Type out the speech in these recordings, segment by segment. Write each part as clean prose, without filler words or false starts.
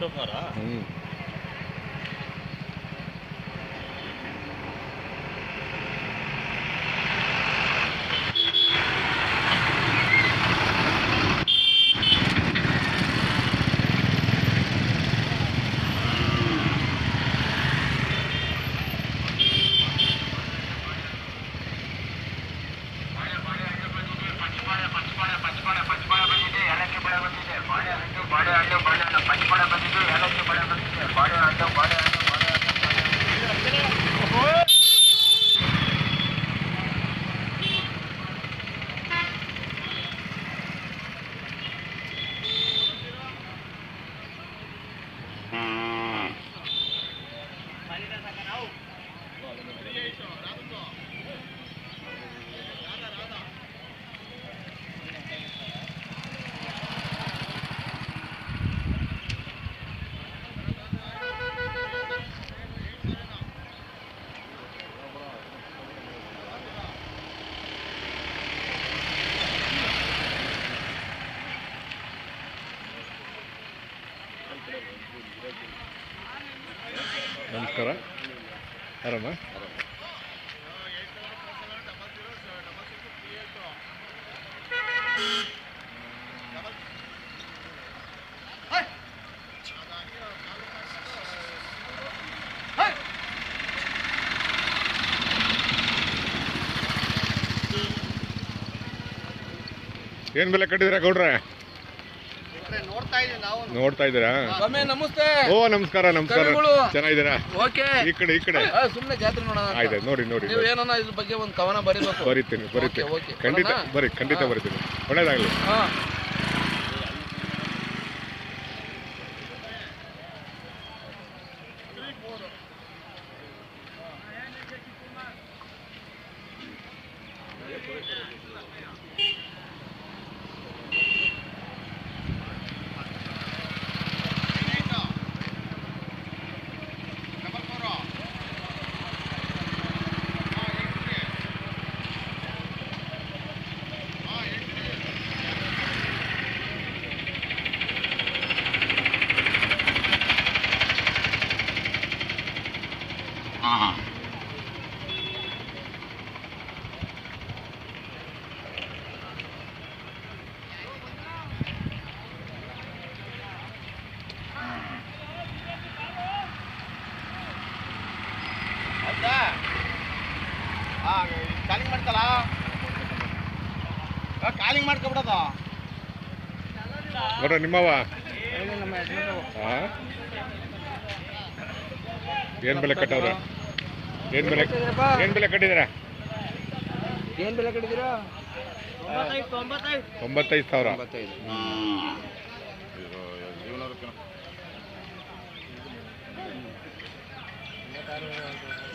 ನಮಸ್ಕಾರ. ಆರಾಮ? ಏನು ಬೆಲೆ ಕಟ್ಟಿದ್ದೀರಾ ಗೌಡ್ರೆ? ನೋಡ್ತಾ ಇದ್ದೀರಾ? ನಮಸ್ತೆ. ಓ ನಮಸ್ಕಾರ ನಮಸ್ಕಾರ. ಚೆನ್ನಾಗಿದ್ದೀರಾ? ಈ ಕಡೆ ಸುಮ್ಮನೆ ಜಾತ್ರೆ ನೋಡೋಣ. ಆಯ್ತು ನೋಡಿ ನೋಡಿ. ನೀವು ಏನನ್ನ ಇದ್ರ ಬಗ್ಗೆ ಒಂದು ಕವನ ಬರೀಬೇಕು. ಬರೀತೀನಿ ಖಂಡಿತ ಬರೀತೀನಿ. ಒಳ್ಳೇದಾಗಲಿ. ಕಾಲಿಂಗ್ ಮಾಡ್ತಲ್ಲ, ಕಾಲಿಂಗ್ ಮಾಡ್ಕೊಬಿಡೋದು. ನೋಡ್ರ ನಿಮ್ಮವ ಏನ್ ಬೆಲೆ ಕಟ್ಟವ್ರ? ಏನ್ ಬೆಲೆ ಕಟ್ಟಿದ್ದೀರಾ? ಏನ್ ಬೆಲೆ ಕಟ್ಟಿದ್ದೀರಾ? 95,000.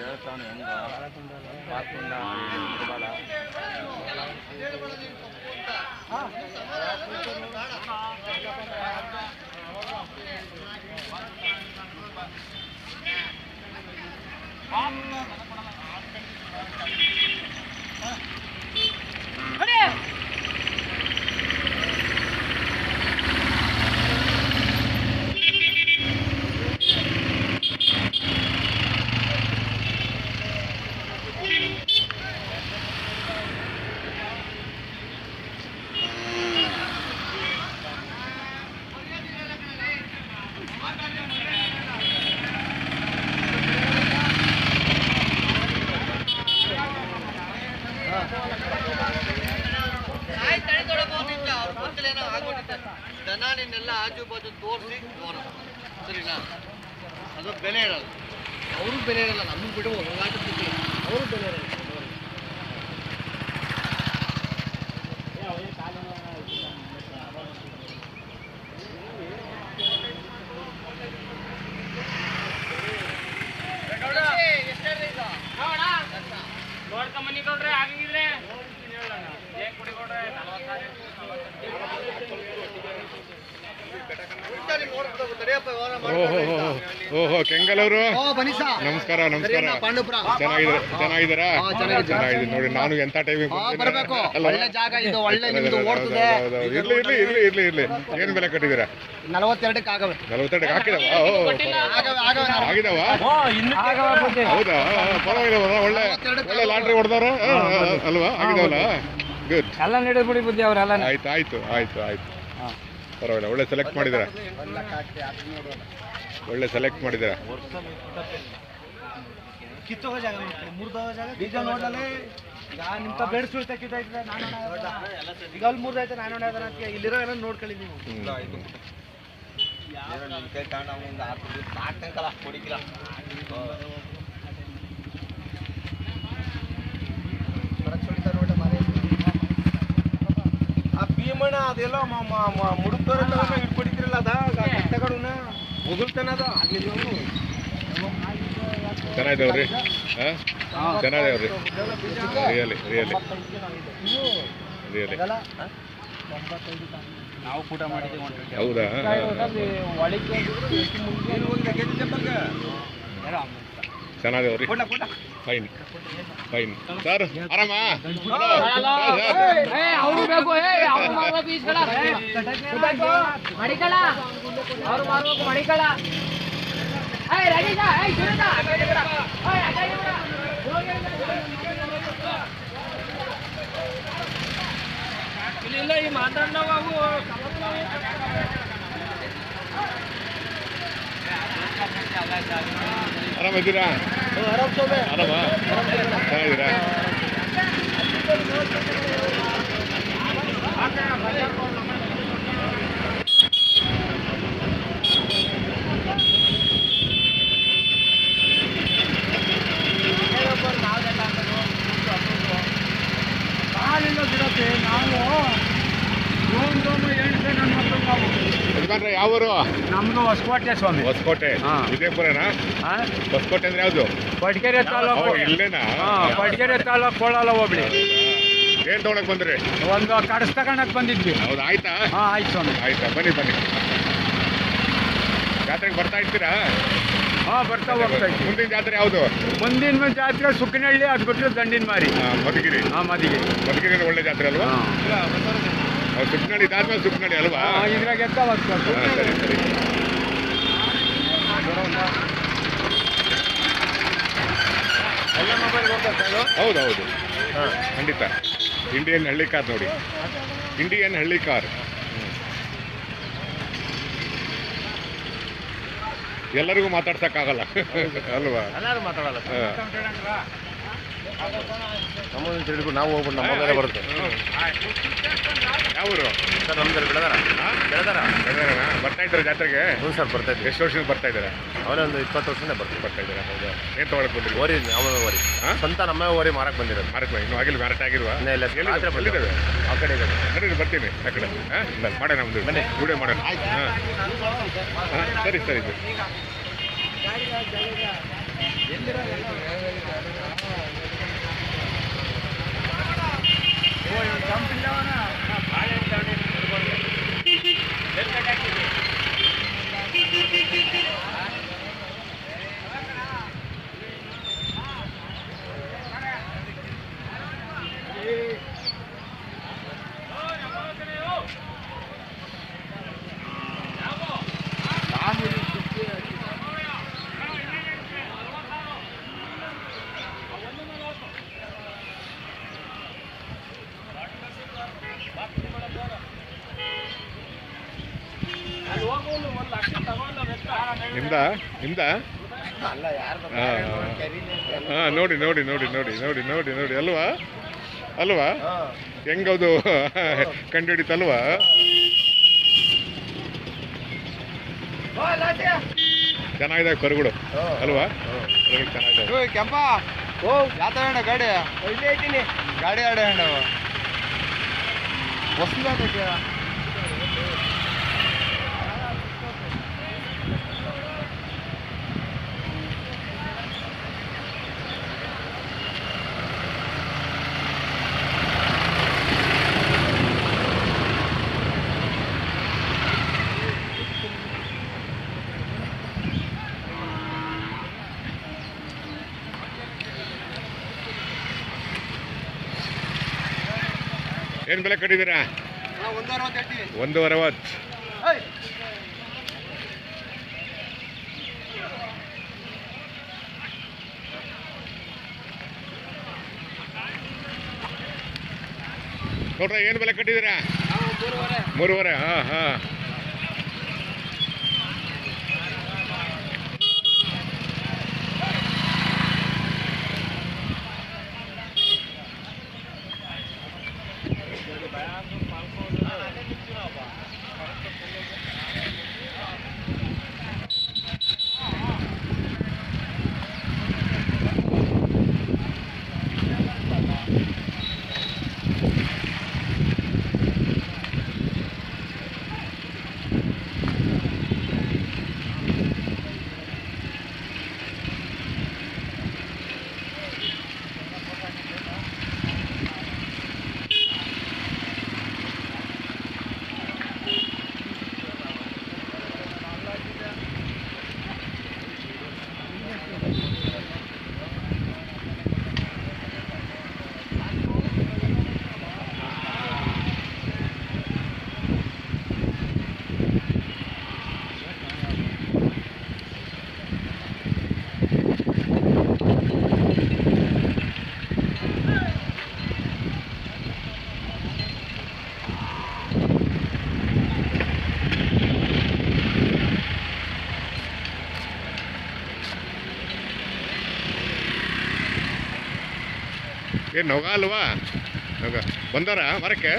ಹೇಳ್ತಾನೆ ಹೆಂಗ ದನ ನಿನ್ನೆಲ್ಲ ಆಜು ಬಾಜು ತೋರಿಸಿ ನೋಡೋಣ, ಸರಿನಾ? ಅದು ಬೆಲೆ ಇರಲ್ಲ, ಅವ್ರಿಗೆ ಬೆಲೆ ಇರಲ್ಲ. ನಮಗೆ ಬಿಡುವ ಹೋರಾಟಕ್ಕೆ ಅವರು ಬೆಲೆ ಇರಲ್ಲ. ನೋಡ್ಕೊಂಬನ್ನಿ ಕೊಡ್ರೆ ಆಗಿದ್ರೆ ಕುಡಿ ಕೊಡ್ರೆ 40 ಓಹೋ ಕೆಂಗಲವರು ಓ ಬನ್ನಿ ಸಾ ನಮಸ್ಕಾರ ನಮಸ್ಕಾರ ಪಾಂಡುಪುರ ಚೆನ್ನಾಗಿದ್ದೀರಾ ಚೆನ್ನಾಗಿದೆ ನೋಡಿ ನಾನು ಎಂತ ಟೈಮಿಗೆ ಬರಬೇಕು ಒಳ್ಳೆ ಜಾಗ ಇದು ಒಳ್ಳೆ ನಿಮ್ದು ಓಡ್ತದೆ ಇರ್ಲಿ ಇರ್ಲಿ ಇರ್ಲಿ ಇರ್ಲಿ ಇರ್ಲಿ ಏನ್ ಬೆಲೆ ಕಟ್ಟಿದ್ದೀರಾ 42ಕ್ಕೆ ಆಗವೆ 42ಕ್ಕೆ ಹಾಕಿದವ ಆಗಿದವ ಹೌದಾ ಪರವಾಗಿಲ್ಲ ಒಳ್ಳೆ ಒಳ್ಳೆ ಲಾಟ್ರಿ ಹೊಡೆದವ್ರ ಅಲ್ವಾ ಆಗಿದವಲ್ಲ ಗುಡ್ ಎಲ್ಲ ನಡೆದ್ಬಿಡಿ ಬುದ್ಧಿ ಅವರೆಲ್ಲ ಆಯ್ತು ಆಯ್ತು ಆಯ್ತು ಆಯ್ತು ಪರವಾಗಿಲ್ಲ ಒಳ್ಳೆ ಸೆಲೆಕ್ಟ್ ಮಾಡಿದ್ದೀರಾ ಒಳ್ಳೆ ಸೆಲೆಕ್ಟ್ ಮಾಡಿದ್ದೀರಾ ಕಿತ್ತೋಗ ಜಾಗ ಮುರ್ದೋಗ ಜಾಗ ಬೀಜ ನೋಡಲೇ ಈಗ ನಿಮ್ತ ಬೇಡ ಸುಳ್ತಕ್ಕಿದ್ದ ಈಗ ಅಲ್ಲಿ ಮುರ್ದೈತೆ ನಾನು ನೋಡೋದಕ್ಕೆ ಇಲ್ಲಿರೋ ಏನೋ ನೋಡ್ಕೊಳ್ಳಿ ನೀವು ಆ ಭೀಮಣ್ಣ ಅದೆಲ್ಲ ಮುಡುಕ್ತವ್ರೆಲ್ಲ ಇಟ್ಕೊಡಿದ್ರಲ್ಲ ಅದ ತಗೊಂಡ ಮುಗುಳ್ತಾನದ ಚೆನ್ನಾಗಿದ್ದಾವ್ರಿ ಚೆನ್ನಾಗಿದ್ದಾವ್ರಿ ರಿಯಲಿ ರಿಯಲಿ ರಿಯಲಿ ನಾವು ಕೂಟ ಮಾಡಿದ್ದೀವಿ ಹೌದಾ ಚೆನ್ನಾಗಿದ್ದಾವ್ರಿ ಫೈನ್ ಫೈನ್ ಸರ್ ಆರಾಮ ಅವ್ರು ಬೇಕು ಅವ್ರು ಮಾಡ್ಬೇಕು ಈಸ್ಕಳ ಮಡಿಕಳ ಅವ್ರು ಮಾಡ್ಬೇಕು ಮಡಿಕಳ ಇಲ್ಲ ಈ ಮಾತಾಡ್ನವು ಆರಾಮಿದ್ದೀರಾ ಆರಾಮ ಚೆನ್ನಾಗಿದ್ದೀರಾ ಯಜಮಾನ್ರೆ ಯಾವೂರು ನಮ್ದು ಹೊಸಕೋಟೆ ಸ್ವಾಮಿ ಹೊಸಕೋಟೆ ವಿಜಯಪುರನಾ ಹೊಸಕೋಟೆ ಅಂದ್ರೆ ಯಾವ್ದು ಕೊಟ್ಗೆರೆ ತಾಲೂಕು ಇಲ್ಲೇನಾ ಕೊಟ್ಗೆರೆ ತಾಲೂಕು ಕೋಳಾಲ ಹೋಗ್ಲಿ ಏನ್ ತಗೊಳಕ್ ಬಂದ್ರಿ ಒಂದು ಕಡಸ್ ತಗೊಂಡಕ್ ಬಂದಿದ್ವಿ ಹೌದಾ ಆಯ್ತಾ ಆಯ್ತು ಸ್ವಾಮಿ ಆಯ್ತಾ ಬನ್ನಿ ಬನ್ನಿ ಜಾತ್ರೆಗೆ ಬರ್ತಾ ಇರ್ತೀರಾ ಬರ್ತಾ ಹೋಗ್ತಾ ಇದ್ವಿ ಮುಂದಿನ ಜಾತ್ರೆ ಯಾವುದು ಮುಂದಿನ ಜಾತ್ರೆ ಸುಕ್ಕನಹಳ್ಳಿ ಅದು ಬಿಟ್ಟರೆ ದಂಡಿನ ಮಾರಿ ಮಧುಗಿರಿ ಮದಿಗೆ ಮಧುಗಿರಿ ಒಳ್ಳೆ ಜಾತ್ರೆ ಅಲ್ವಾ ಸುಕ್ನಳ್ಳಿ ಇದಾದ್ಮೇಲೆ ಸುಕ್ನಳ್ಳಿ ಅಲ್ವಾ ಇದ್ರಾಗ ಎತ್ತ ಸರಿ ಸರಿ ಹೌದೌದು ಖಂಡಿತ ಇಂಡಿಯನ್ ಹಳ್ಳಿ ಕಾರ್ ನೋಡಿ ಇಂಡಿಯನ್ ಹಳ್ಳಿ ಕಾರ್ ಎಲ್ಲರಿಗೂ ಮಾತಾಡ್ಸಕ್ಕಾಗಲ್ಲ ಅಲ್ವಾ ಎಲ್ಲರೂ ಮಾತಾಡಲ್ಲ ನಮ್ಮನ್ನು ತಿಳಿದು ನಾವು ಹೋಗ್ಬಿಟ್ಟು ನಮ್ಮ ಮೊಬೈಲೇ ಬರುತ್ತೆ ಯಾವೂರು ಸರ್ ನಮ್ದು ಬೆಳೆದಾರ ಬರ್ತಾ ಇದ್ದಾರೆ ಜಾತ್ರೆಗೆ ಹ್ಞೂ ಸರ್ ಬರ್ತಾ ಇದ್ದೀವಿ ಎಷ್ಟು ವರ್ಷದಿಂದ ಬರ್ತಾ ಇದ್ದಾರೆ ಅವರೇ ಒಂದು 20 ವರ್ಷದಿಂದ ಬರ್ತಾ ಇದ್ದಾರೆ ಹೌದಾ ಏನು ತೊಗೊಳಕ್ ಬಂದ್ರಿ ಓರಿ ನಮ್ಮ ಓರಿ ಸ್ವಂತ ನಮ್ಮ ಓರಿ ಮಾರಕ್ಕೆ ಬಂದಿರೋದು ಮಾರಕ್ ಇನ್ನೂ ಆಗಿಲ್ಲ ಮಾರಾಟ ಆಗಿಲ್ವಾ ಇನ್ನೂ ಇಲ್ಲ ರಾತ್ರಿ ಬಂದಿದ್ದಾವೆ ಆ ಕಡೆ ಇದೆ ನಡೀರಿ ಬರ್ತೀನಿ ಆ ಕಡೆ ಮಾಡೋಣ ನಮ್ದು ಬನ್ನಿ ವಿಡಿಯೋ ಮಾಡೋಣ ಸರಿ ಸರಿ ಸರಿ ನಿಮ್ದ ನೋಡಿ ನೋಡಿ ನೋಡಿ ನೋಡಿ ನೋಡಿ ನೋಡಿ ನೋಡಿ ಅಲ್ವಾ ಅಲ್ವಾ ಹೆಂಗದು ಕಂಡುಹಿಡಿತಲ್ವಾ ಚೆನ್ನಾಗಿದೆ ಕರುಗಳು ಅಲ್ವಾ ಕರುಗಳು ಚೆನ್ನಾಗಿದೆ ಕೆಂಪ ಓ ಯಾತಣ್ಣ ಗಾಡಿ ಇಲ್ಲೇ ಇದ್ದೀನಿ ಗಾಡಿ ಆಡೋಣ ಹೊಸ ಏನು ಬೆಲೆ ಕಟ್ಟಿದ್ದೀರಾ? 1.60. ನೋಡ್ರ ಏನು ಬೆಲೆ ಕಟ್ಟಿದ್ದೀರಾ? 3.5. ಹಾಂ ಹಾಂ. ಏನು ನೊಗ ಅಲ್ವಾ? ನೊಗ ಬಂದಾರ ಮರಕ್ಕೆ?